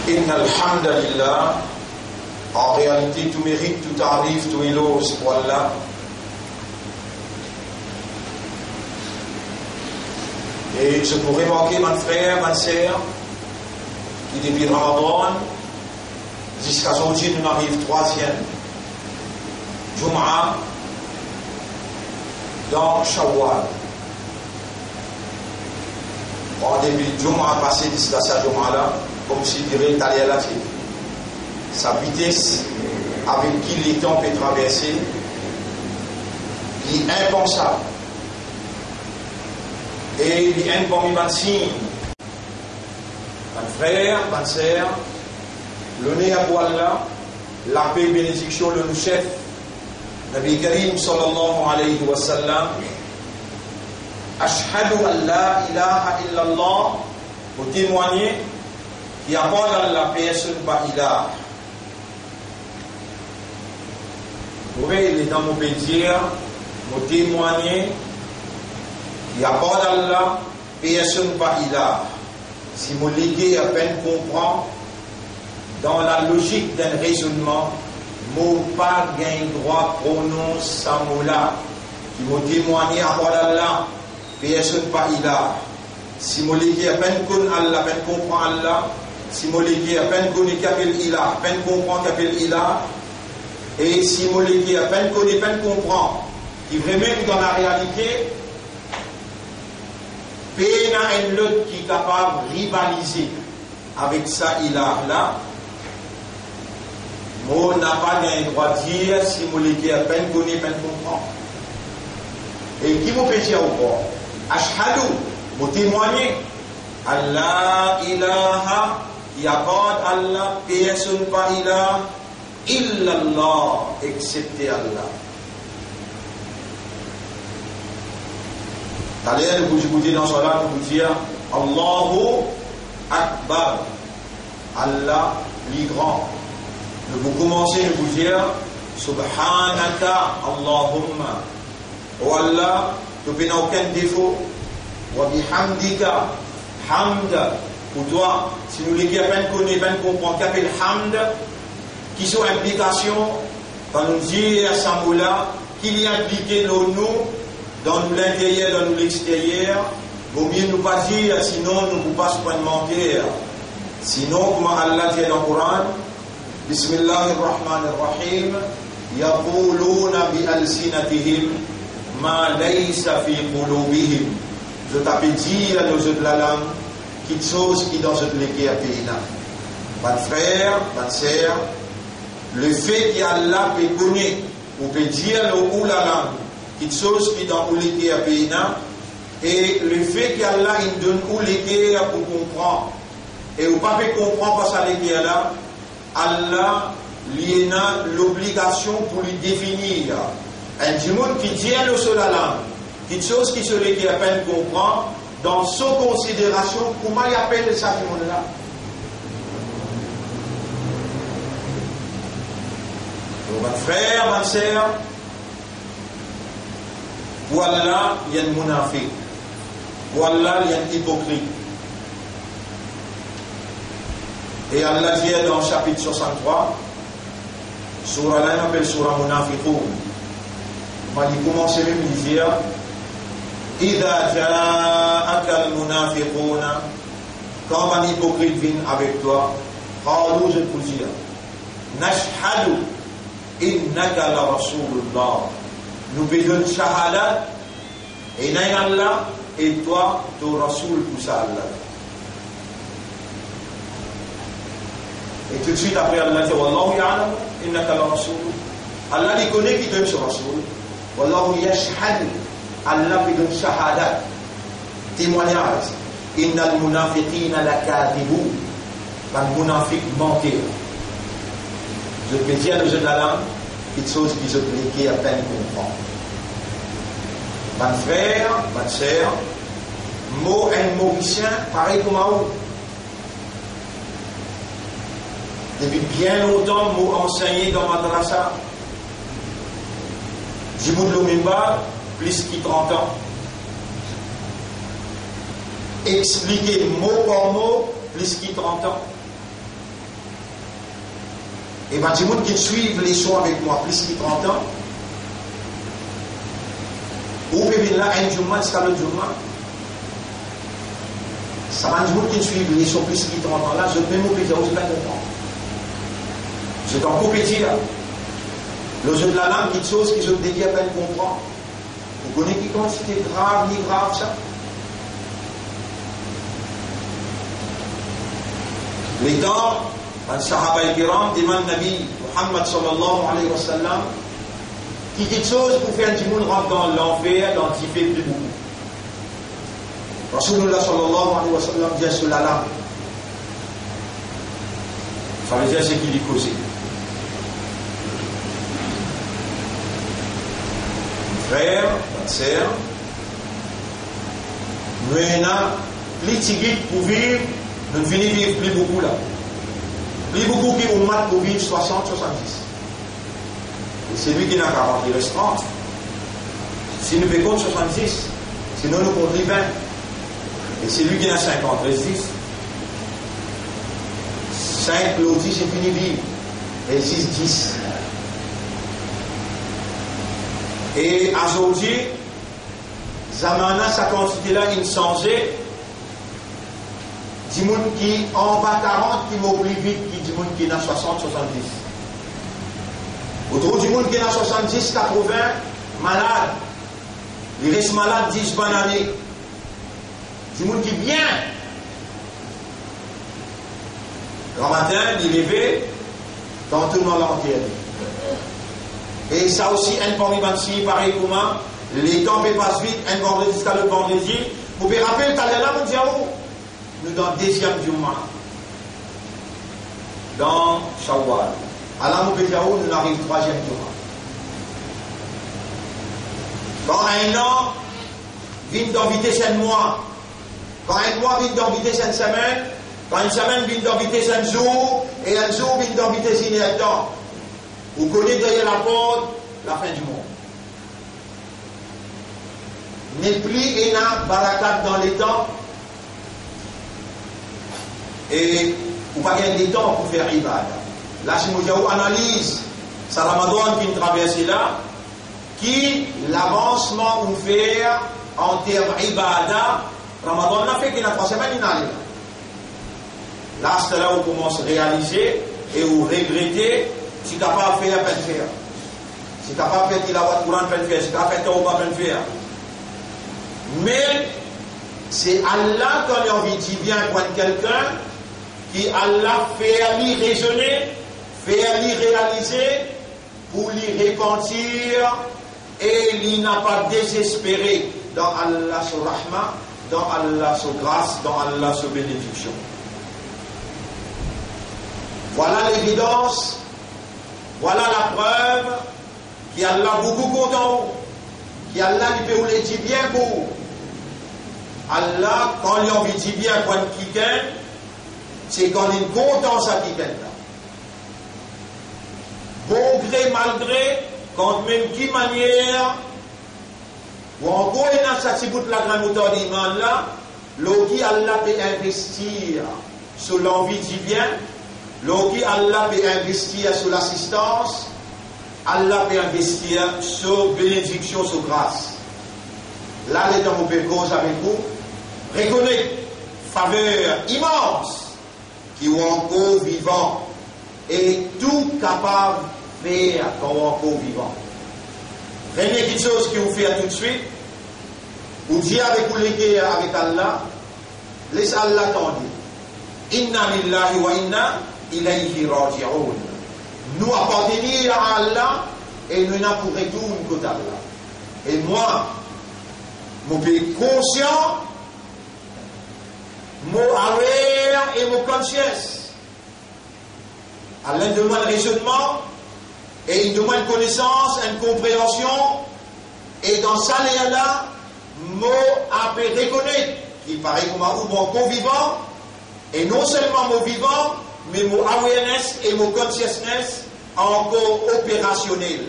Inna alhamdulillah, en réalité tout mérite, tout arrive, tout éloge pour Allah. Et je pourrais manquer mon frère, ma sœur, qui depuis Ramadan, jusqu'à aujourd'hui nous arrive troisième Jum'a dans Shawwal. En début de Jum'a passé jusqu'à sa Jum'a-là, comme si dirait Talia sa vitesse avec qui les temps peut traverser, qui est impensable. Et il y a un bon signe. Mon frère, ma sœur, l'honneur pour Allah, la paix et bénédiction de nos chefs, Nabi Karim sallallahu alayhi wa sallam, Ashhadu an la ilaha illallah, pour témoigner qu'il n'y a pas la personne pas ilah. Vous voyez, les dans mon dire, pour témoigner il n'y a pas d'Allah, personne pas ilah. Si mon légué à peine comprend, dans la logique d'un raisonnement, mon pas gain droit prononce sa mot-là, qui m'a témoigné à pas d'Allah, personne pas ilah. Si mon légué à peine connaît Allah, à peine comprend Allah, si mon légué à peine connaît qu'appelle ilah, à peine comprend qu'appelle ilah, et si mon légué à peine connaît, à peine comprend, qui vraiment dans la réalité, il y a un autre qui est capable de rivaliser avec ça, il a là. Moi, n'a pas le droit de dire si mon légué à peine connaît, peine comprend. Et qui vous fait dire au corps? Ashhadu, vous témoignez. Allah ilaha, il n'y a pas d'Allah, personne pas ilah, illallah, excepté Allah. Allez, vous dites dans ce là, vous dites Allahu Akbar, Allah, le grand. Vous commencez à vous dire Subhanaka Allahumma. Oh Allah, tu n'as aucun défaut. Wa bihamdika, hamd, pour toi. Si nous les à peine connaissons, peine comprendre qu'appelle hamd, qui sont implications, quand nous disons à ce mot-là, qu'il y a impliqué nous. Dans l'intérieur, dans l'extérieur, vaut mieux nous pas dire, sinon nous ne pouvons pas se prendre mentir. Sinon, comme Allah dit dans le Coran, Bismillahirrahmanirrahim, Yaquluna bi alsinatihim ma laysa fi qulubihim. Je t'appelle dire à nos autres la langue, quelque chose qui dans notre légué à Péina. Mon frère, ma sœur, le fait qu'Allah peut connaître, ou peut dire le ou la langue, quelque chose qui dans l'équerre à Péina, et le fait qu'Allah il donne où l'équerre pour comprendre, et ou pas peut comprendre pas ça l'équerre là, Allah il a l'obligation pour lui définir un monde qui dit le seul la langue, quelque chose qui se l'équerre à peine comprend, dans son considération, comment il appelle ça ce monde là? Mon frère, ma sœur, voilà, il y a un munafiq. Voilà, il y a un hypocrite. Et Allah dit dans le chapitre 63, Surah là, on appelle Surah Munafiqoun. Il commence même à dire Ida ja'aka al-munafiquna, quand un hypocrite vient avec toi, qalu, je peux dire, Nashhadu innaka la Rasulullah. Nous besoin de shahadat, et naï Allah, et toi, tu Rasoul pour ça Allah. Et tout de suite après Allah dit, Wallahu ya'lam, innaka la Rasoul. Allah il connaît qui donne ce Rasoul. Wallahu yashhad, Allah qui donne shahadat. Témoignage. Innal munafiqina lakadibun. Les munafiq mentir. Je peux dire à nos jeunes langues, quelque chose qui se plaît à peine comprendre. Mon frère, ma sœur, mot un mauricien, pareil comme à vous. Depuis bien longtemps, mot enseigné dans madrasa. Djiboud Lomimba, plus de 30 ans. Expliquer mot par mot, plus de 30 ans. Et bien, des gens qui suivent les sons avec moi plus de 30 ans, ou peut venir là, un jour, jusqu'à l'autre jour, ça va des gens qui suivent les sons plus de 30 ans là, je peux me péter aussi pas comprendre. C'est en compétition. Le jeu de la langue, quelque chose qui je dédie à peine comprendre. Vous connaissez qui quand c'était grave, ni grave ça? Les temps, les Sahaba al-Kiram demandent Nabi Muhammad sallallahu alayhi wa sallam qui quelque chose pour faire un petit monde rentre dans l'enfer, dans le fait plus beaucoup. Rasulullah sallallahu alayhi wa sallam dit sur la langue. Ça veut dire ce qu'il dit causé. Frère, sœur, maintenant, les tigres pour vivre, nous finissons vivre plus beaucoup là. Plus beaucoup qui ont mal pour vivre 60, 70. Et c'est lui qui n'a 40, il reste 30. Si nous faisons 70, sinon nous comptons 20. Et c'est lui qui n'a 50, il reste 10. 5, l'autre 10, c'est fini vivre. Et 6, 10. Et aujourd'hui, Zamana, sa quantité-là, il changeait. Du monde qui en bas 40, qui m'oublie vite, qui du monde qui est dans 60, 70. Autour du monde qui est dans 70, 80, malade. Il reste malade 10 bonnes années. Du monde qui vient. Grand matin, il est levé, dans tout le monde entier. Et ça aussi, un parmi les pareil comme moi, les temps passent vite, un vendredi jusqu'à l'autre vendredi. Vous pouvez rappeler, tu allais là, mon Dieu, nous dans le deuxième du mois, dans Shawwal. À la Moubédiaou, nous arrivons au troisième du mois. Quand un an vient d'inviter 5 mois, quand un mois vient d'inviter 5 semaines, quand une semaine vient d'inviter 5 jours, et un jour vient d'inviter 6 temps. Vous connaissez derrière la porte la fin du monde. N'est plus et n'a barakat dans les temps. Et vous n'avez pas de temps pour faire ibad. Là, si vous analyse, ça Ramadan qui traverse là, qui l'avancement ou faire en termes ibada, Ramadan l'a fait qu'il y a 3 semaines, il n'allait pas. Là, c'est là où vous commencez à réaliser et vous regrettez. Si tu n'as pas fait, à peine faire. Si tu n'as pas fait, il a pas de courant, peine faire. Si tu n'as pas fait, il n'a pas peine faire. Mais c'est Allah quand il a envie de bien prendre quelqu'un qui Allah fait lui raisonner, fait lui réaliser, pour lui repentir et il n'a pas désespéré dans Allah son rahma, dans Allah son grâce, dans Allah son bénédiction. Voilà l'évidence. Voilà la preuve qui Allah beaucoup content, qui Allah lui peut les dire bien beau. Allah, quand il a envie de dire bien pour quelqu'un, c'est quand il est content ça quelqu'un là. Bon gré, mal gré, quand même qui manière, ou encore il y a ça, si vous la grande mouton d'iman là, l'autre Allah peut investir sur l'envie de bien. L'autre, Allah peut investir sur l'assistance, Allah peut investir sur bénédiction, sur grâce. Là, les temps où vous cause avec vous, reconnaître faveur immense qui est encore vivant et tout capable de faire quand on est encore vivant. Première quelque chose que vous faites tout de suite, vous dites avec vous léguer avec Allah, laissez Allah t'en dire. Inna lillahi wa inna ilayhi raji'un. Nous appartenons à Allah et nous n'avons pour retour qu'à Allah. Et moi, mon pays conscient, mon aware et mon conscience. Allah demande raisonnement et il demande connaissance, une compréhension. Et dans ça, là, moi, après reconnaître qu'il paraît comme un mon vivant, et non seulement mon vivant, mais mon awareness et mon consciousness encore opérationnel.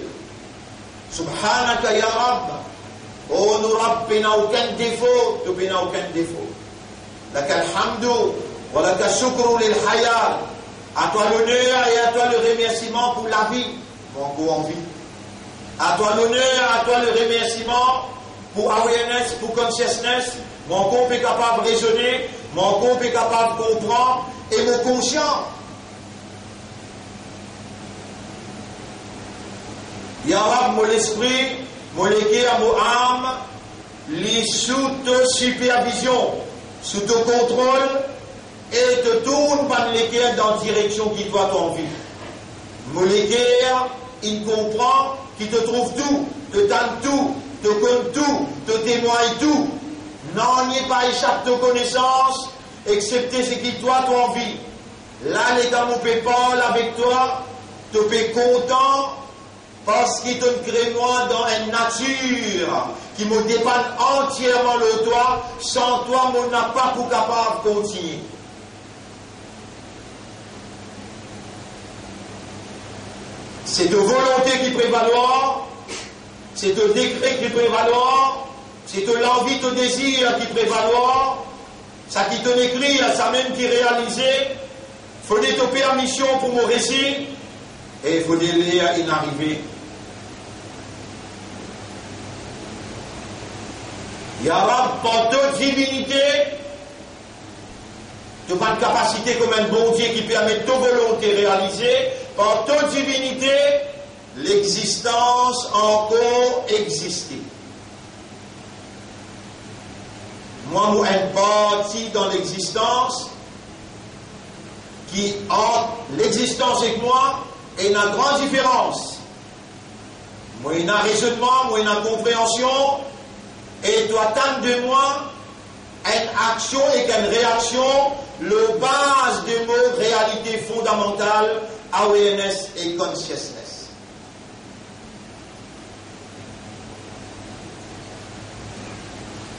Subhanaka ya Rabb. Oh, nous Rabb, n'a aucun défaut, tu n'as aucun défaut. Laka alhamdu, wa laka shukru lil hayat. À toi l'honneur et à toi le remerciement pour la vie, mon corps en vie. À toi l'honneur, à toi le remerciement pour awareness, pour consciousness. Mon corps est capable de raisonner, mon corps est capable de comprendre et mon conscient. Il y a mon esprit, mon cœur, mon âme, les sous ta supervision, sous ton contrôle et te tourne par les cœurs dans la direction qui doit t'envie. Mon cœur, il comprend, qui te trouve tout, te donne tout, te connaît tout, te témoigne tout. Non, n'y pas échappe de connaissance, excepté ce qui doit t'envie. Là, l'état mon pépal avec toi, te paie content, parce qu'il te crée moi dans une nature qui me dépend entièrement de toi. Sans toi, je n'ai pas pour capable de continuer. C'est ta volonté qui prévaloir, c'est ton décret qui prévaloir, c'est ton envie, ton désir qui prévaloir, ça qui te écrit, ça même qui réalisé. Il faut des permission pour mon récit et il faut des lire une arrivée. Il y aura pour toute divinité, tu n'as pas de capacité comme un bon Dieu qui permet de ta volonté réalisée. Par toute divinité, l'existence encore existait. Moi, je suis une partie dans l'existence qui, entre l'existence et moi, est une grande différence. Moi, il y a un raisonnement, moi, il y a une compréhension, et tu attends de moi une action et une réaction, le base de mon réalité fondamentale, awareness et consciousness.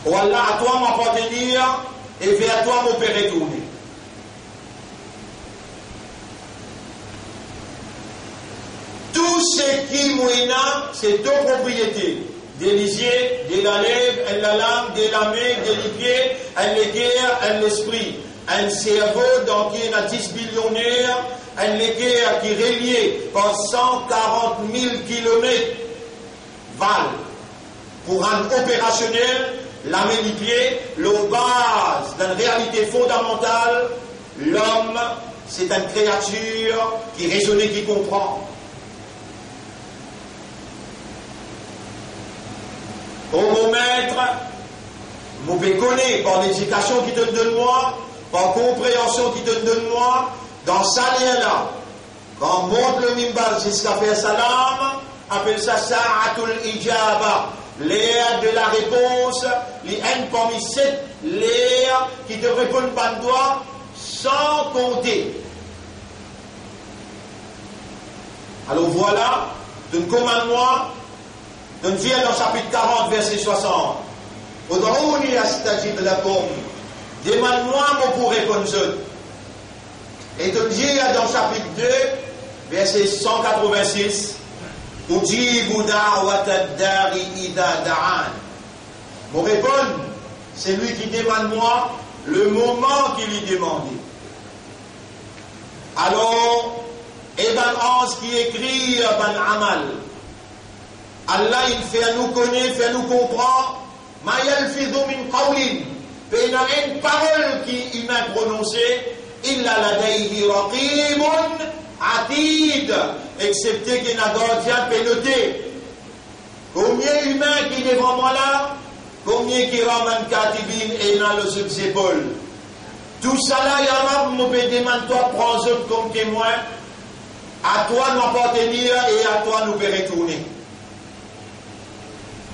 Voilà, à toi m'appartenir et vers toi m'opérer tourner. Tout ce qui mouina, c'est ta propriété. Des lisiers, des galèbres, de la langue, de la main, des pieds, un cœur, un esprit. Un cerveau donc qui est à 10 billionnaires, un cœur qui est relié par 140 000 kilomètres val pour rendre opérationnel la main du pied, la base d'une réalité fondamentale. L'homme, c'est une créature qui raisonne et qui comprend. Au mon maître, mon connaît par l'éducation qui te donne moi, par compréhension qui te donne moi, dans ça lien-là, quand on monte le mimbal jusqu'à faire salam, appelle ça Sa'atul Ijaba, l'ère de la réponse, les N parmi 7 l'ère qui te répondent par le doigt, sans compter. Alors voilà, d'une commande-moi, d'une vie dans chapitre 40, verset 60. Ud'ouni astajib lakum. Demande-moi, moi pour répondre. Et de dire dans chapitre 2, verset 186, Ujibu da'watad dari ida da'an. Mon répondre, c'est lui qui demande moi le moment qu'il lui demandait. Alors, Ibn Hans qui écrit Ibn Amal, Allah il fait nous connaître, fait nous comprendre, ma yalfidhu min qawlin, il y a une parole qui est humain prononcée, illa ladayhi raqibun atid, excepté qu'il y a un gardien pénoté. Combien humain qui est devant moi là, combien qui ramène katibin et dans le sous ses épaules. Tout ça là, ya Rab, mon pédé, toi, prends autres comme témoin, à toi nous appartenir et à toi nous faire retourner.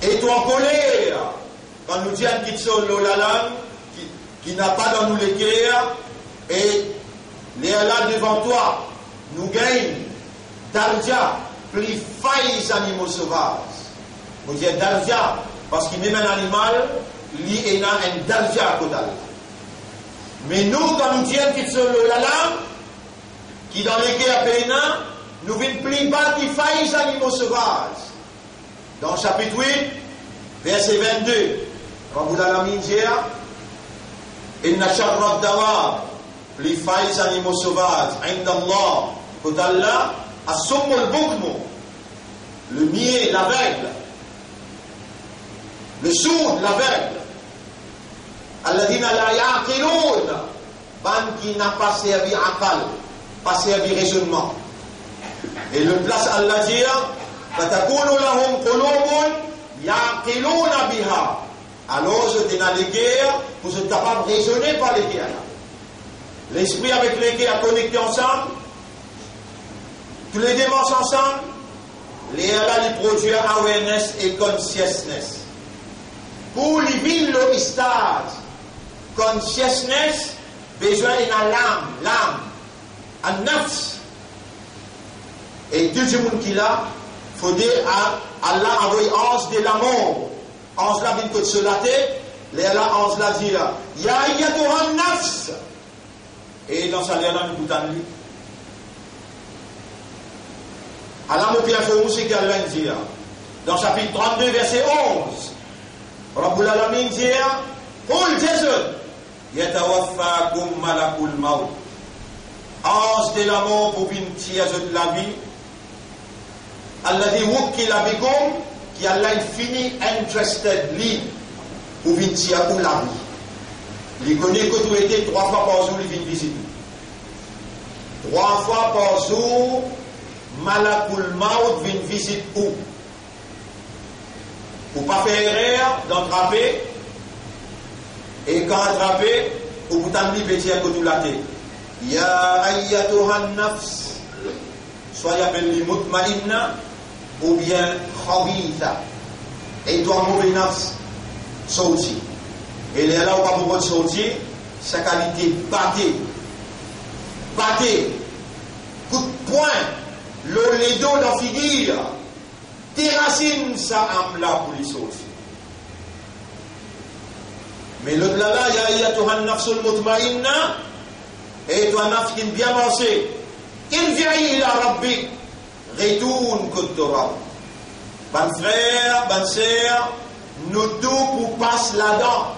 Et toi, en colère, quand nous disons qu'il y a la langue, qui n'a pas dans nous les cœurs, et les là devant toi, nous gagnons d'argent, plus failles animaux sauvages. Nous disons d'argent, parce qu'il même un animal, il y a un d'argent à côté. Mais nous, quand nous disons qu'il y a la langue, qui dans les cœurs pénins, nous venons plus bas qui failles animaux sauvages. Dans le chapitre 8, verset 22, quand vous l'avez mis hier, Inna sharra dawab, les failles animaux sauvages, indallah, pour Allah, assummul bukmu, le niais, l'aveugle, le sourd, l'aveugle, alladhina la ya'qilun, ban qui n'a pas servi aqal, pas servi raisonnement. Et le place Allah dire, fatakunu lahum qulubun ya'qiluna biha. Alors je t'ai dans les guerres pour être capable de raisonner par les guerres. L'esprit avec les guerres connectés ensemble, tous les dimanches ensemble, les Allah les produisent awareness et consciousness. Pour les villes, le stade, consciousness, besoin d'une l'âme, un nafs. Et tout le monde qui l'a, il faut dire à Allah envoyer ange de l'amour. Ange la vient que de la tête, les Allah ange la dit, ya ayyatuhan nafs. Et dans sa léala, nous boutons lui. Allah nous bien fait aussi qu'Allah dit, dans chapitre 32, verset 11, Rabbul Alamin dit, Qul Jason, yatawaffakum malakul maut. Ange de l'amour pour venir tirer de la vie. Allah dit, wukkila bikum, qui Allah infini interested li pour venir tirer pour la vie. Il connaît que tout été 3 fois par jour, il vient visiter. 3 fois par jour, malakul maut vient visiter où? Pour ne pas faire erreur d'entraper. Et quand attraper, au bout d'un livre, il y a que tout la tête. Ya ayyatuhan nafs, soit il appelle les mutmainna ou bien khabitha. Et toi, mauvais nafs, sorti. Et là où pas beaucoup de sortir, sa qualité battée, coup de poing, les dos dans la figure, terracine sa âme là pour les sortir. Mais l'autre là, il y a ayyatuhan nafsul mutmainna. Et toi, nafs qui est bien marché, irji'i ila rabbik, retourne contre Torah. Ban frère, ban sœur, nous tous pour passer là-dedans.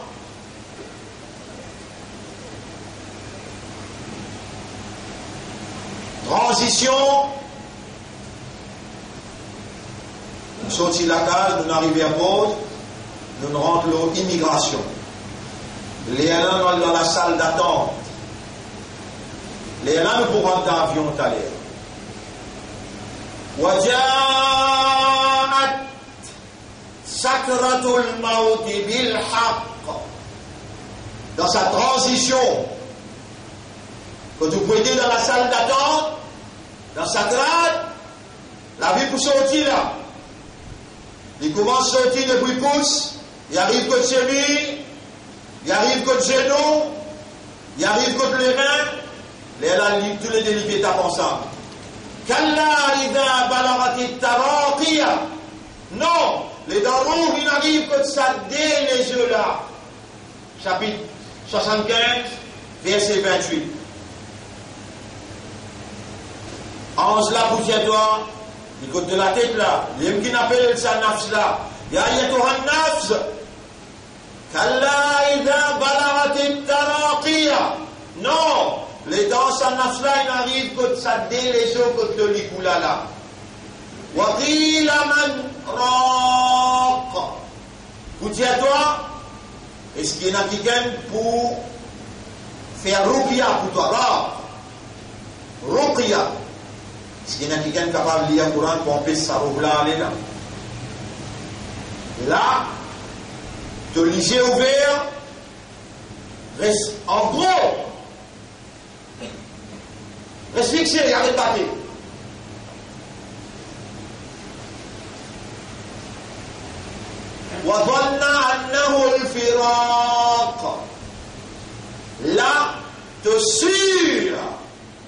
Transition. Nous sortis la case, nous arrivons à pause, nous rentrons l'immigration. Les uns dans la salle d'attente. Les gens ne pourront pas d'avion tout à l'heure. Waja'at sakratul mauti bil haqq. Dans sa transition, quand vous pouvez dans la salle d'attente, dans sa grade, la vie pour sortir là. Il commence à sortir depuis pouce, il arrive contre cheville, il arrive contre genou, il arrive contre les reins. Tous les délivrés tapent ensemble. Kalla idha balagati taraqiya. Non, les darouh, ils n'arrivent que de ça dès les yeux là. Chapitre 75, verset 28. Ange là, poussière-toi, il côté de la tête là, les qui n'appellent ça nafs là. Ya ayyatuhan nafs. Kalla idha balagati taraqiya. Non. Les dents, ça nafs-là, il arrive que ça dé les yeux que le likoula là. Waqila man raq. Vous dites à toi, est-ce qu'il y en a quelqu'un pour faire ruqya pour toi? Ruqya. Est-ce qu'il y en a quelqu'un capable de lire le Coran pour empêcher sa robe là, aller là? Là, te lisez ouvert, reste en gros. Reste fixé, arrête de battre. وَظَنَّ أَنَّهُ الْفِرَاقُ. Là, te sûr,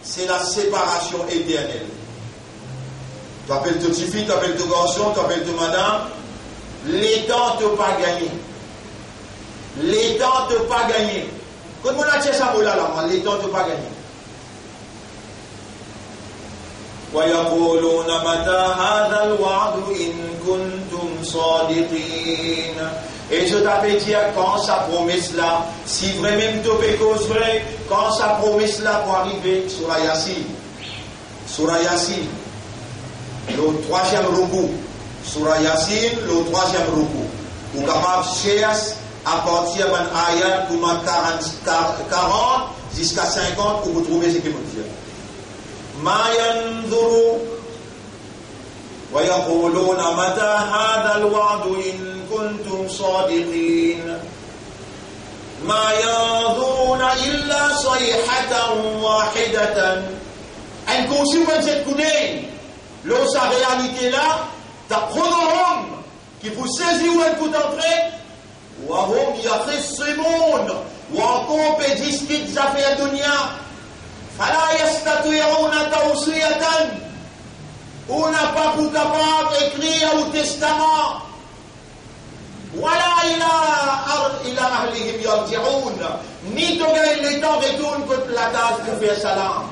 c'est la séparation éternelle. Tu appelles ton petit fille, tu appelles ton garçon, tu appelles ton madame. Les temps ne pas gagné. Les temps ne pas gagné. Quand on a tiré ça, les temps ne pas gagné. ويقولون متى هذا الوعد إن كنتم صادقين Et je t'avais dit quand sa promesse là, si vraiment tu cause vrai, quand sa promesse là pour arriver sur la Yassine. Surah Yassine, le troisième roukou. Surah Yassine, le troisième roukou. Ou capable de chercher à partir d'un ayat comme 40 jusqu'à 50 pour vous trouver ce que vous dites. Ma yanzuru wa yaquluna mata hadha al-wa'du in kuntum sadiqin. Ma yanzuruna illa sayhatan wahidatan. Un consument cette connaît, l'eau sa réalité là, t'as chronohom qui vous saisit où elle peut entrer, ou à hom y a fait ce monde, ou encore peut discuter des affaires dunya, fala yastati'una tawsiyatan, on n'a pas pour capable d'écrire au testament, wala ila ahlihim yarji'un, ni to gagne le temps retourne contre la case pour faire salam.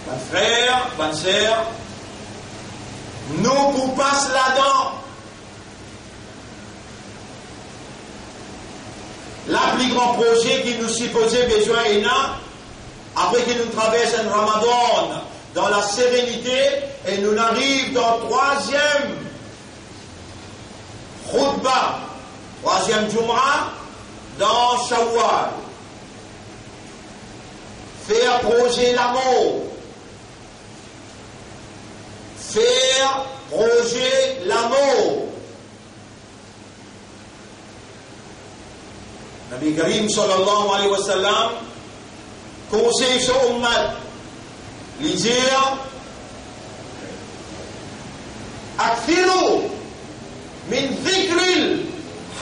Mon frère, bonne sœur, nous pour passer là-dedans. La plus grand projet qui nous supposait besoin est là, après que nous traversons un Ramadan dans la sérénité, et nous arrivons dans le troisième khutbah, troisième Jum'ah, dans Shawwal. Faire projet l'amour. Faire projet l'amour. Nabi Karim sallallahu alayhi wa sallam conseille son ummat lui dire Akthiru min dhikril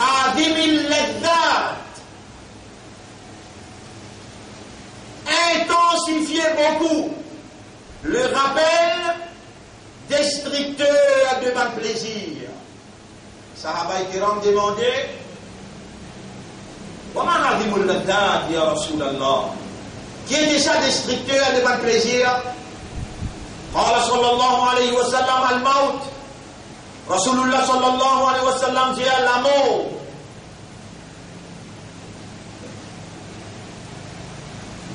hadimil laddat. Intensifiez beaucoup le rappel destructeur de mon plaisir. Sahaba kiram demandé Wama hadimul laddat ya Rasulallah. Qui est déjà destructeur de mon plaisir? Qala sallallahu alayhi wa sallam al-maut. Rasulullah sallallahu alayhi wa sallam dit la mort.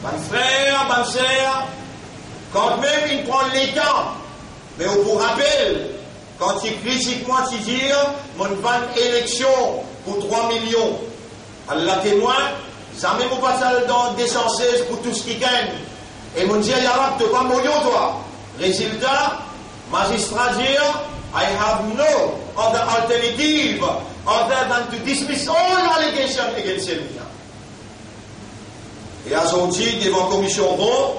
Mon frère, ma sœur, quand même il prend les temps, mais on vous rappelle, quand il critique moi, il dit, mon van élection pour 3 millions. Allah témoin, jamais vous passez dans des sensés pour tout ce qui gagne. Et mon Dieu, Yarab, tu pas mouillon, toi. Résultat, magistrat dit, I have no other alternative other than to dismiss all allegations against him. Et à son dit, devant commission ronde,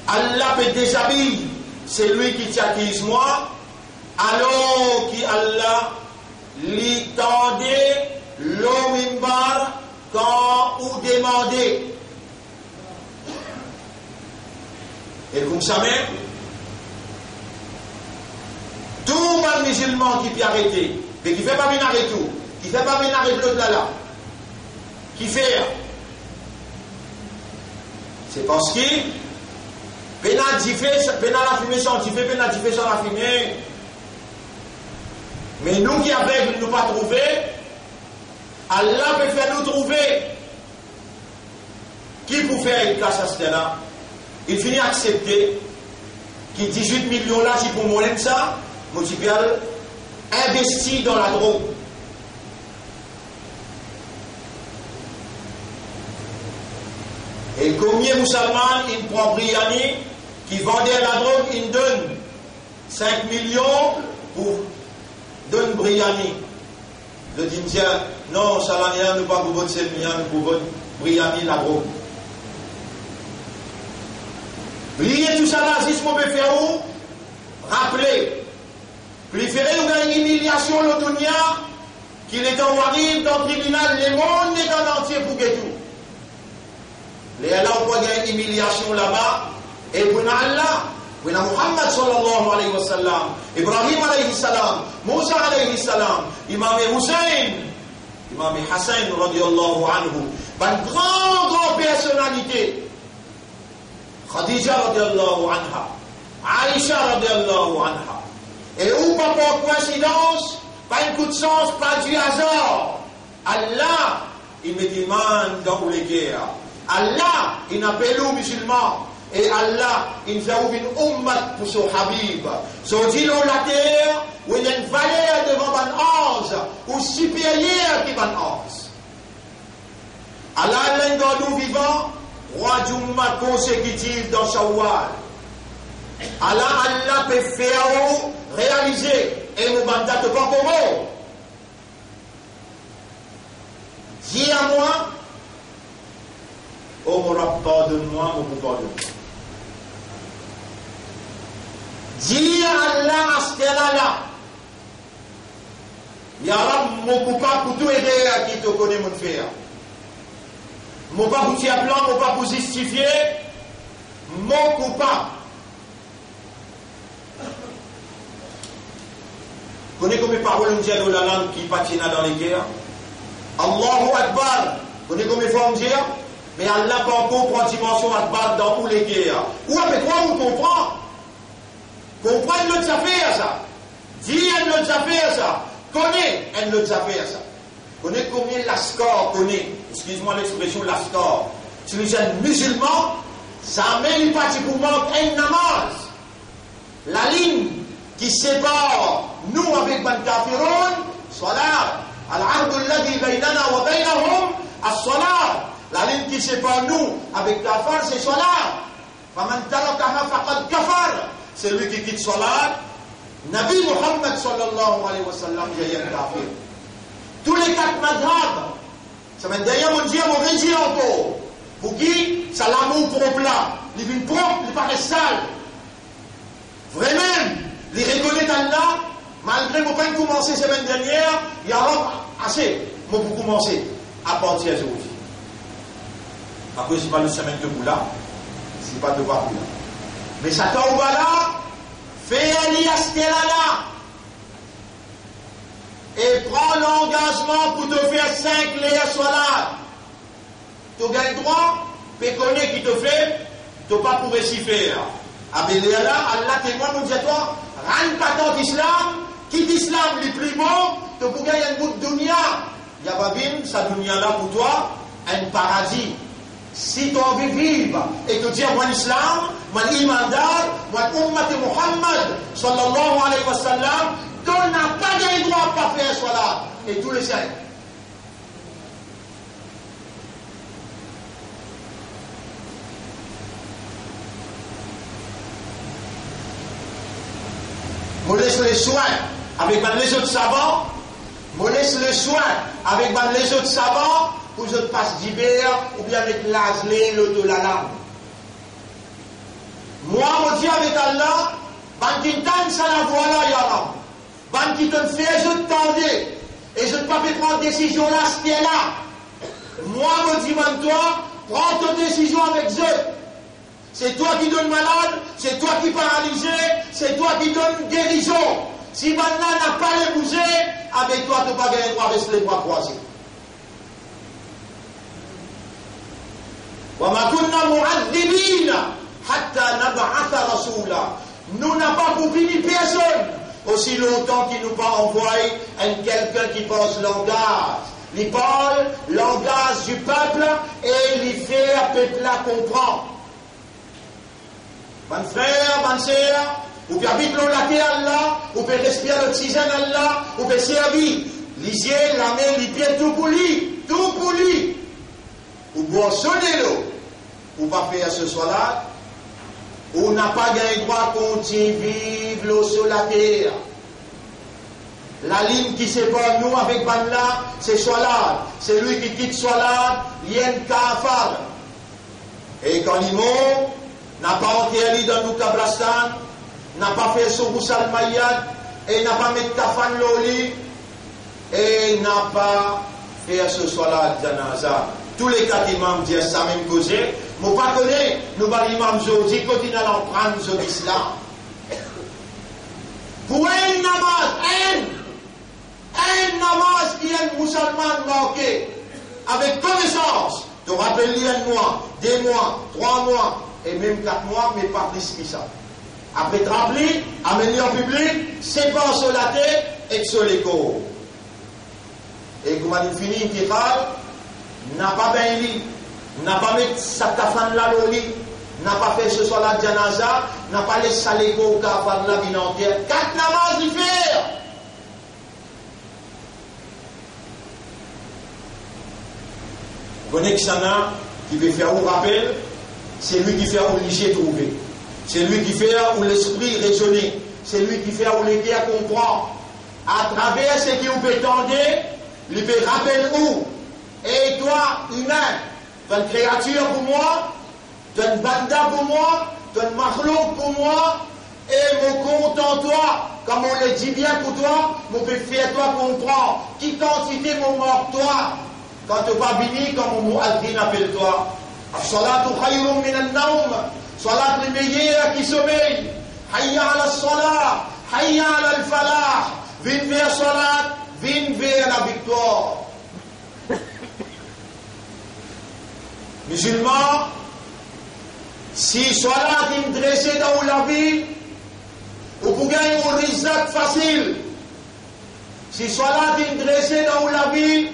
Allah peut déshabiller celui qui t'accuse moi, alors qu'Allah lui tendait l'omimbar quand ou demandait. Et comme ça même, tout le musulman qui peut arrêter, mais qui ne fait pas bien arrêter tout, qui ne fait pas bien arrêter l'autre là, qui fait, c'est parce que pénal la fumée sans diffé, pénal diffé sans la fumée. Mais nous qui aveugles ne nous pas trouver, Allah peut faire nous trouver. Qui pour faire une classe à ce là? Il finit à accepter que 18 millions là, si pour moi ça, moi je peux investir dans la drogue. Et combien de musulmans, ils prennent Briani, qui vendait la drogue, ils donnent 5 millions pour donner Briani. Je dis, tiens, non, ça n'a rien, nous pas pour votre Selmia, nous pour votre Briani, la drogue. Lier tout ça là, si ce qu'on peut faire où? Rappelez. Préférez une humiliation l'autonia, qu'il est en arrive dans le tribunal, le monde est en entier pour que tout. Les Allah ont une humiliation là-bas, et pour Allah, pour Muhammad sallallahu alayhi wa sallam, Ibrahim alayhi salam, Moussa alayhi salam, Imam Hussein, Imam Hassan radiallahu anhu, une grande personnalité, Khadija radiallahu anha, Aisha radiallahu anha, Et ou pas pour coïncidence, pas un coup de sens, pas du hasard. Allah, il met des mains dans les guerres. Allah, il appelle aux musulmans. Et Allah, il fait ouvrir une ummat pour son Habib. Son dit dans la terre, où il y a une valeur devant un ange, ou supérieure qui un ange. Allah, l'un de nous vivants, roi du ummat consécutif dans Shawwal. Allah peut faire réaliser et nous mandat de pas pour vous. Dis à moi, oh mon Rab, pardonne-moi, mon pardonne. Dis à Allah, à ce là, Ya Rab, mon coupable pour tout aider à qui te connaît mon faire. Mon pas pour tirer plan, mon pas pour justifier, mon coupable. Vous connaissez combien de paroles on dit dans la langue qui patinent dans les guerres? Allahu Akbar. Vous connaissez combien de fois on dit? Mais Allah pas encore prend dimension Akbar dans tous les guerres. Ou avec quoi vous comprenez? Comprenez l'autre affaire ça. Dis elle l'autre affaire ça. Connais elle l'autre affaire ça. Connais combien l'ascar connaît? Excuse-moi l'expression l'ascar. Si les jeunes musulmans, ça amène pratiquement un namaz. La ligne qui sépare nous avec ban kafirun, salat. Al-ahdu alladhi baynana wa baynahum, as-salat. La ligne qui sépare nous avec kafar, c'est salat. Faman tarakaha faqad kafar. C'est lui qui quitte salat. Nabi Muhammad sallallahu alayhi wa sallam, j'ai un kafir. Tous les quatre madhab, ça m'a d'ailleurs mon Dieu, mon régi encore. Pour qui? Ça l'amour propre là. Il vient propre, il paraît sale. Vraiment. Les reconnaître Allah, malgré mon pas commencé la semaine dernière, il y a assez, moi pour commencer, à partir d'aujourd'hui. Après, ce n'est pas le semaine de Boula, ce n'est pas de voir Boula. Mais ça tombe là, fais un là, et prends l'engagement pour te faire 5 layas salat. Tu gagnes droit, tu connais qui te fait, tu n'as pas pour s'y faire. Avec les là, Allah témoigne, nous dit toi, rentre pas dans l'islam, quitte l'islam les plus beaux, tu peux gagner un bout de dunya. Il y a pas bien, sa dunya là pour toi, un paradis. Si tu as envie de vivre et te dire, moi l'islam, moi l'imandar, moi l'ummat de Muhammad, sallallahu alayhi wa sallam, tu n'as pas de droit à pas faire cela. Et tous les siècles. Je laisse les soins avec les autres savants. Je laisse les soins avec les autres savants pour que je passe d'hiver ou bien avec l'azlé, l'auto, la lame. Moi, je dis avec Allah, ban qui t'en ça la voilà, Yaram. Ban qui te fait, je t'endais. Et je ne peux pas prendre décision là, ce qui est là. Moi, je dis, toi, prends ta décision avec eux. C'est toi qui donnes malade, c'est toi qui paralysé, c'est toi qui donnes guérison. Si maintenant n'a pas les bougé, avec toi tu n'as pas gagné droit rester les bras croisés. Nous n'avons pas pour finir personne aussi longtemps qu'il nous pas envoyé quelqu'un qui pense langage. Il parle langage du peuple et il fait le peuple la comprendre. Mon frère, ma sœur, vous pouvez habiter la terre là, vous pouvez respirer l'oxygène là, vous pouvez servir les yeux, la main, les pieds, tout pour lui, tout pour lui. Vous pouvez sonner l'eau, vous pas faire ce soir-là, vous n'avez pas gagné droit à continuer vivre l'eau sur la terre. La ligne qui sépare nous avec Banla, c'est Solat. C'est lui qui quitte Solat, il y a un kafar. Et quand il monte, n'a pas enterré dans nous Kabrastan, n'a pas fait son Boussal Mayad, et n'a pas mis Kafan Loli, et n'a pas fait ce Solat Janaza. Tous les quatre imams disent ça même causé. Moi, pas connaître, nous, par l'imam Jodi, continuent à l'emprendre sur l'islam. Pour un namaz, un namaz qui est un musulman manqué, avec connaissance, de rappeler un mois, 2 mois, 3 mois, et même 4 mois, mais pas plus que ça. Après te rappeler, amener en public, c'est pas sur la tête et sur les corps. Et comme on finit une tirade, n'a pas bien lit, n'a pas mis sa kafan là au lit, n'a pas fait ce soir la janaza, n'a pas laissé les corps au kafan là bien entière. 4 namazes y faire. Vous connaissez que ça qui veut faire un rappel, c'est lui qui fait où l'IG trouver. C'est lui qui fait où l'esprit raisonner. C'est lui qui fait où les guerres comprendre. À travers ce qui vous peut tendre, il peut rappeler où. Et toi, humain, tu es une créature pour moi, tu es une banda pour moi, tu es une marlouk pour moi, et mon compte en toi, comme on le dit bien pour toi, mon peut faire toi comprendre. Qui quantité mon mort toi, quand tu vas béni, comme mon muaddin appelle toi. As-salatu khayrun min an-nawm. Salat les meilleurs qui sommeillent. Hayya ala salat, hayya ala al-falah. Viens vers salat, viens vers la victoire. Musulmans, si salat est dressé dans la vie, vous pouvez gagner un résultat facile. Si salat est dressé dans la vie,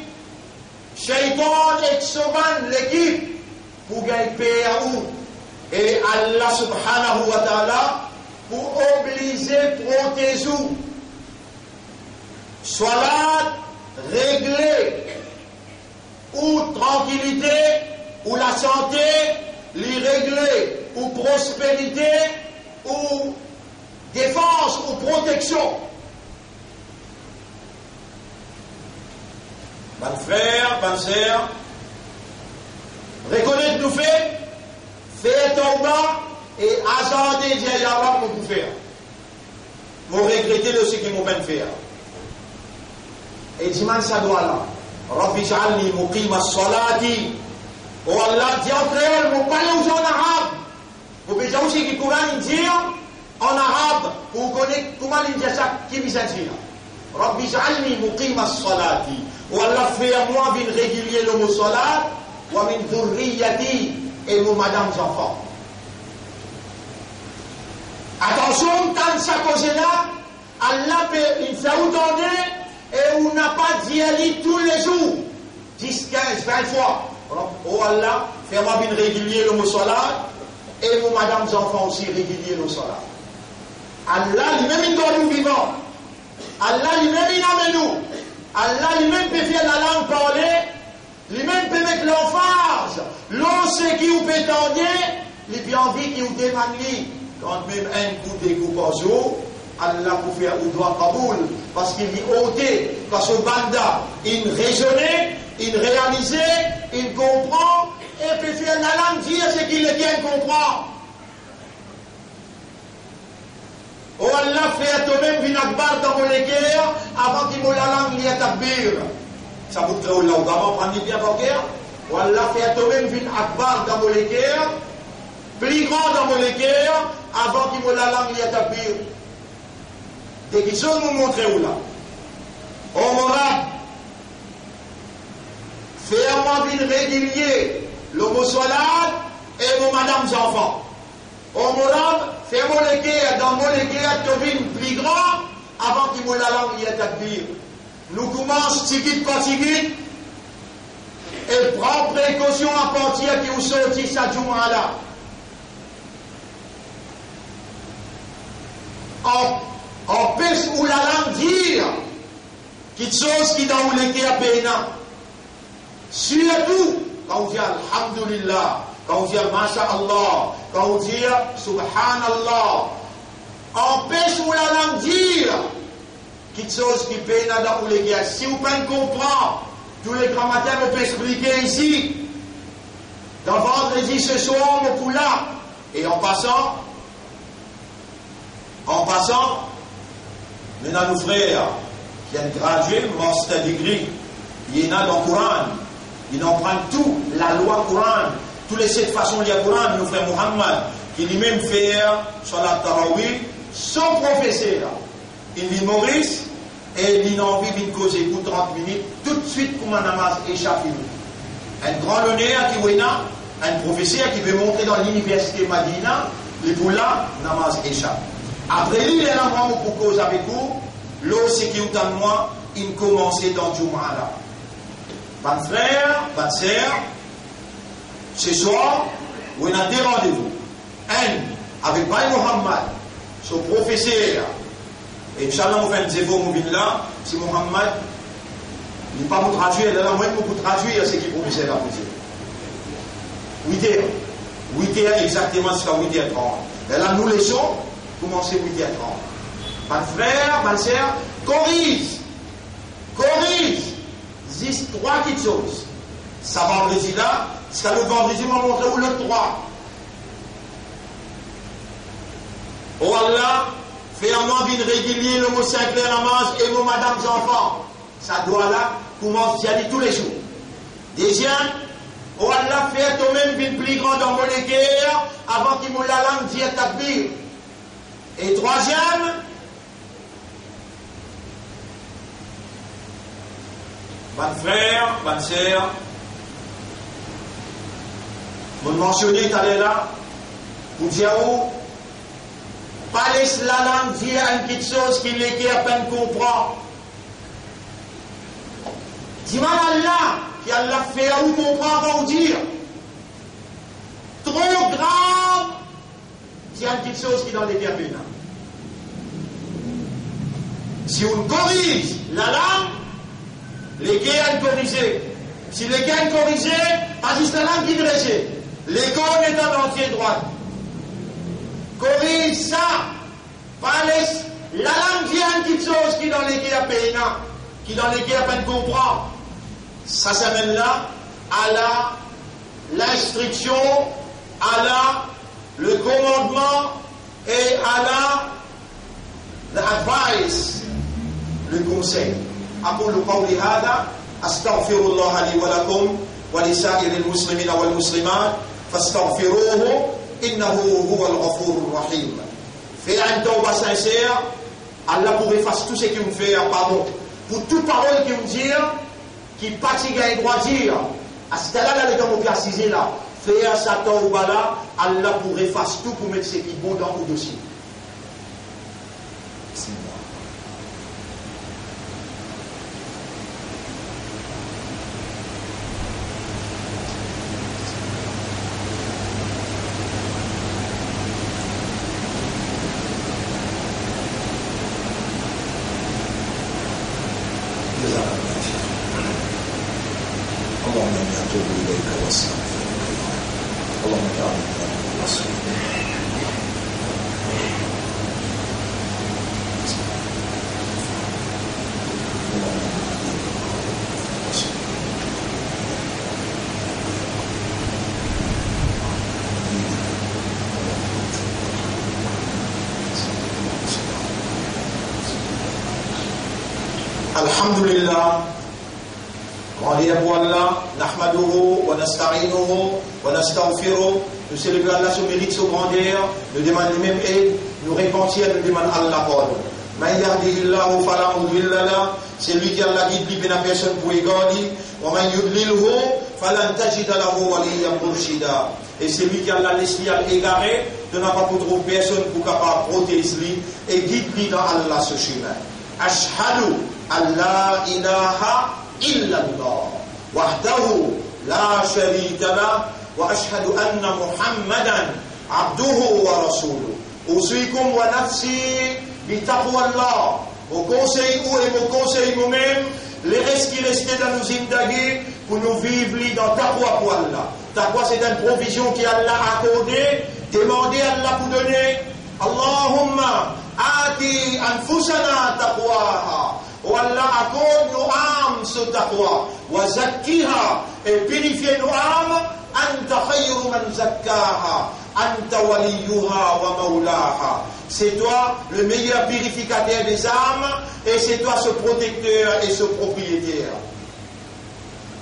Shaitan et Soban, l'équipe, pour gagner paix à vous. Et Allah subhanahu wa ta'ala, pour obliger, protéger. Salat réglé, ou tranquillité, ou la santé, l'irréglé, ou prospérité, ou défense, ou protection. Bonne frère, bonne sœur, reconnaître nous fait, faire tauba et hasarder dire ya Rab nous faire. Vous regrettez de ce qu'ils m'ont bien fait. Et dimanche ça doit là. Rabbi ja'alni muqima as-salati. Oh Allah dit en créole, vous parlez aux gens en arabe. Vous pouvez aussi que le Coran dit en arabe, vous connaissez comment il dit ça, qui vous dit. Rabbi ja'alni muqima as-salati. Oh Allah fait à moi bien régulier le mot salat, wa min dhurriyyati et mon madame enfants. Attention, quand ça cause là, Allah peut une fois et on n'a pas d'y aller tous les jours, 10, 15, 20 fois. Oh Allah, fais-moi bien régulier le mot salat et mon madame enfants aussi régulier le salat. Allah lui-même il doit nous vivants. Allah lui-même il amène nous. Allah lui-même peut faire la langue parler, lui-même peut mettre l'emphase, l'on qui vous peut tendre, les bien envie qui vous demande, quand même un coup de coup par jour, Allah pour faire ou doit Kaboul, parce qu'il est ôté, parce que Banda, il raisonnait, il réalisait, il comprend, et peut faire la langue dire ce qu'il est bien comprend. Oh Allah fait toi-même une akbar dans mon équerre avant qu'il me la langue liée à takbir. Ça vous crée là où d'abord prendre bien pour guerre. Oh Allah fait toi-même une akbar dans mon équerre, plus grand dans mon équerre avant qu'il me la langue liée à takbir. Dès qu'ils sont nous montrer où là. Oh mon rab, fais-moi bien régulier le mot salat et mon madame enfants. Oh mon rab, fais-moi les guerres, dans mon guerres, tu viens plus grand, avant qu'il me la langue y ait takbir. Nous commençons tigit par tigit, et prends précaution à partir qui vous sortit cette journée-là. Empêche où la langue dire, quelque chose qui dans les guerres pénal. Surtout, quand on dit Alhamdulillah, quand on dit Masha'Allah, quand on dit Subhanallah, empêche où la langue dire quelque chose qui peut dans les gars. Si vous pouvez comprendre, tous les grammaires me peuvent expliquer ici. Dans vendredi ce soir, on pour là. Et en passant, maintenant nos frères qui ont gradué, master degree, il y en a dans le Coran. Ils en prennent tout, la loi Coran, tous les 7 façons de lire Coran, nos frères Muhammad, qui lui-même fait Salat Tarawih, son professeur. Il dit Maurice, et il a envie d'une cause pour 30 minutes, tout de suite pour ma namaz échappé. Un grand honneur qui est un professeur qui veut montrer dans l'université Madina, les poulas, namaz échappe. Après lui, il est là, moi, pour cause avec vous, l'eau, c'est qui autant de moi, il commence dans Jum'a là. Ban frère, ban sœur, ce soir, on a deux rendez-vous. Un, avec Baye Mohammed, son professeur, et Inch'Allah, on fait un zéro mobile là, si Mohammed, il n'est pas pour traduire, il est là, moi, pour traduire ce qu'il professeur là, pour dire. 8h exactement jusqu'à 8h30. Et là, nous laissons commencer 8h30. Ban frère, ban sœur, corrige. Juste 3 petites choses. Ça vendredi là, jusqu'à le vendredi, on va montrer où le 3. Oh Allah, fais un mois régulier, le mot Saint-Clair namaz et mot madame enfants. Ça doit là, commence d'y aller tous les jours. Deuxième, oh Allah, fais toi-même une plus grande en molécule avant qu'il me la langue dise takbir. Et troisième, mon frère, ma sœur, vous mentionnez tout à l'heure là, pour dire où, pas laisse la langue dire une petite chose qui est à peine comprend. Dis-moi Allah, qui a fait à vous comprendre, à vous dire. Trop grave, c'est une petite chose qui est dans les cœurs pénales. Si on corrige la langue, les gars sont corrigés. Si les gars sont corrigés, pas juste la langue qui est dressée. L'école est en entier droite. Corrige ça. Pas laisse la langue dit une petite chose qui est dans les cœurs pénales, qui est dans les cœurs à peine comprendre. Ça s'amène là à l'instruction, à le commandement et à l'advice, le conseil. أقول قولي هذا أستغفر الله لي ولكم ولسائر المسلمين والمسلمات فاستغفروه إنه هو الغفور الرحيم. Fais un tauba sincère, Allah pourrait faire tout ce qu'il me fait pardon. Pour toute parole qu'il me dit, qui fatigue et doit dire, à ce là le temps où préciser là, faire sa tauba là, Allah pourrait faire tout pour mettre ce qui est bon dans le dossier. Alhamdulillah, grandeur pour Allah, nahmaduhu, wa nasta'inuhu, wa nastaghfiruh. Nous célébrons Allah, son mérite, son grandeur, nous demandons lui-même aide, nous repentir, nous demandons Allah pardon. Man yahdihillahu fala mudilla lahu, c'est lui qui a la guide, lui, personne pour égarer. Wa man yudlilhu falan tajida lahu waliyyan murshida. Et c'est lui qui a la laissé à l'égarer, de n'a pas pour trouver personne pour capable protéger lui et guide-lui dans Allah ce chemin. Ashhadu an la ilaha illallah wahdahu la sharika lah wa ashhadu anna Muhammadan abduhu wa rasuluh. Usikum wa nafsi bi taqwallah. Au conseil ou et mon conseil nous-mêmes, les restes qui restaient dans nos zindagis pour nous vivre dans taqwa pour Allah. Taqwa c'est une provision qui Allah a accordée. Demandez à Allah pour donner. Allahumma ati anfusana taqwaha. Oh Allah accorde nos âmes ce taqwa. Wa zakkiha. Et purifiez nos âmes. Anta khayru man zakkaha. Anta waliyuha wa maulaha. C'est toi le meilleur purificateur des âmes. Et c'est toi ce protecteur et ce propriétaire.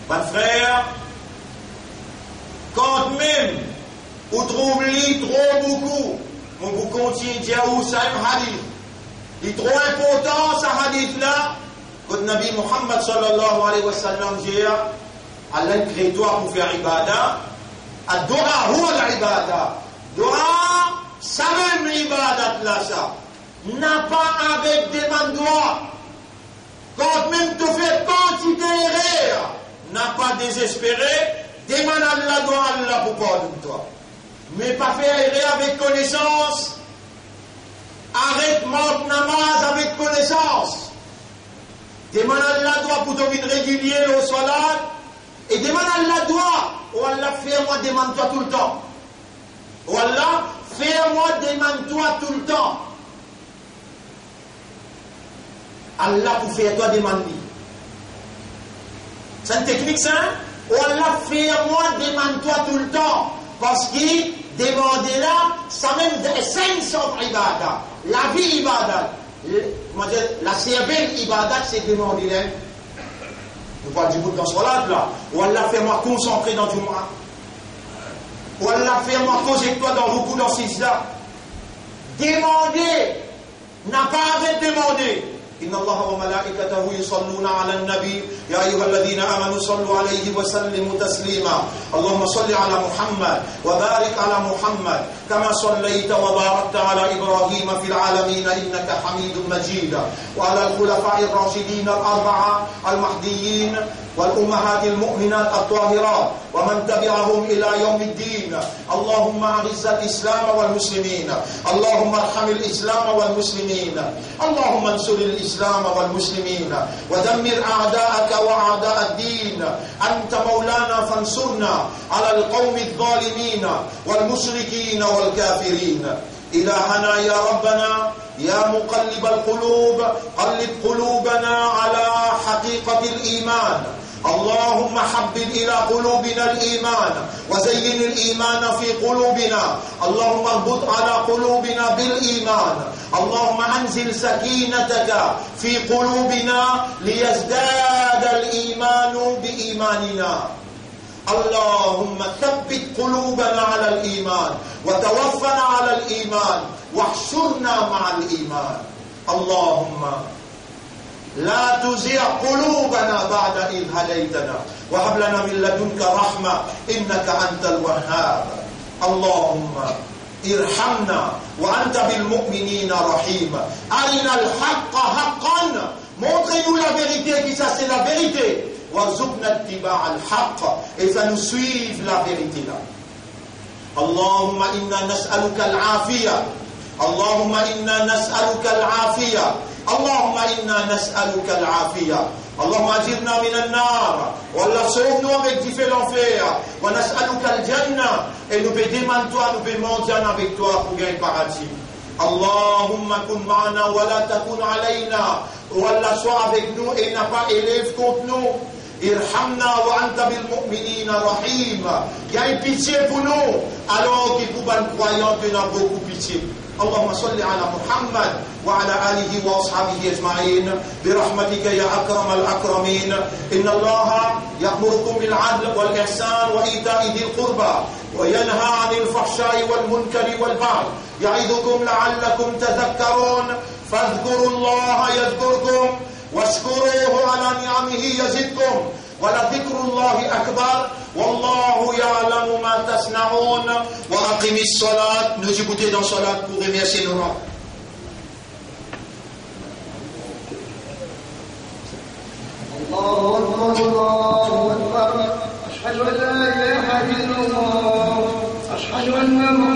Mon frère, quand même, vous trouvez trop beaucoup, on vous continue de dire où ça un hadith. Il est trop important ce hadith-là, que le Nabi Muhammad sallallahu alayhi wa sallam dit, Allah crée toi pour faire ibadah. Adora huwa l'ibada. Dora, Ça même ibadat là, ça. N'a pas avec des mains droits. Quand même tu fais quantité d'erreur, n'a pas désespéré, demande à Allah doit Allah pour pardonner-toi. Mais pas faire erreur avec connaissance. Arrête manque namaz avec connaissance. Demande à Allah doit pour devenir régulier au salat. Et demande à Allah doit. Oh Allah, fais-moi, demande-toi tout le temps. Oh Allah, fais-moi, demande-toi tout le temps. Allah pour faire toi demander. C'est une technique ça? Oh Allah, fais-moi, demande-toi tout le temps. Parce que demander là, ça même the essence of ibadah. La vie ibadah. La cervelle ibadah, c'est demander là. Ne pas du bout dans ce là là. Ou Allah fais-moi concentrer dans du mois. Ou Allah fais-moi poser toi dans beaucoup dans ces là. Demander. N'a pas arrêté de demander. إن الله وملائكته يصلون على النبي يا أيها الذين آمنوا صلوا عليه وسلموا تسليما اللهم صل على محمد وبارك على محمد كما صليت وباركت على إبراهيم في العالمين إنك حميد مجيد وعلى الخلفاء الراشدين الأربعة المهديين والأمهات المؤمنات الطاهرات ومن تبعهم إلى يوم الدين اللهم أعز الإسلام والمسلمين اللهم ارحم الإسلام والمسلمين اللهم انصر الإسلام والمسلمين ودمر أعداءك وأعداء الدين أنت مولانا فانصرنا على القوم الظالمين والمشركين والكافرين إلهنا يا ربنا يا مقلب القلوب قلب قلوبنا على حقيقة الإيمان اللهم حبب إلى قلوبنا الإيمان وزين الإيمان في قلوبنا اللهم اربط على قلوبنا بالإيمان اللهم أنزل سكينتك في قلوبنا ليزداد الإيمان بإيماننا اللهم ثبت قلوبنا على الإيمان وتوفنا على الإيمان واحشرنا مع الإيمان اللهم لا تزغ قلوبنا بعد إذ هديتنا وهب لنا من لدنك رحمة إنك أنت الوهاب اللهم ارحمنا وأنت بالمؤمنين رحيم أرنا الحق حقا montrez-nous la vérité qui ça c'est la vérité وارزقنا اتباع الحق et ça nous suive la vérité là اللهم إنا نسألك العافية اللهم إنا نسألك العافية اللهم إنا نسألك العافية اللهم أجرنا من النار والله sauve-nous avec du feu l'enfer ونسألك الجنة et nous demandons toi nous demandons avec toi pour gagner le paradis اللهم كن معنا ولا تكن علينا والله sois avec nous et n'a pas élève contre nous irhamna wa anta bil mu'minina rahim gagne pitié pour nous alors que pour les croyants tu as beaucoup pitié اللهم صل على محمد وعلى آله وأصحابه أجمعين برحمتك يا أكرم الأكرمين إن الله يأمركم بالعدل والإحسان وإيتاء ذي القربى وينهى عن الفحشاء والمنكر والبغي يعظكم لعلكم تذكرون فاذكروا الله يذكركم واشكروه على نعمه يزدكم ولذكر الله أكبر والله يعلم ما تصنعون وأقم الصلاة nous écouter dans salat pour remercier nos rangs الله أكبر الله أكبر أشهد أن لا إله إلا الله أشهد أن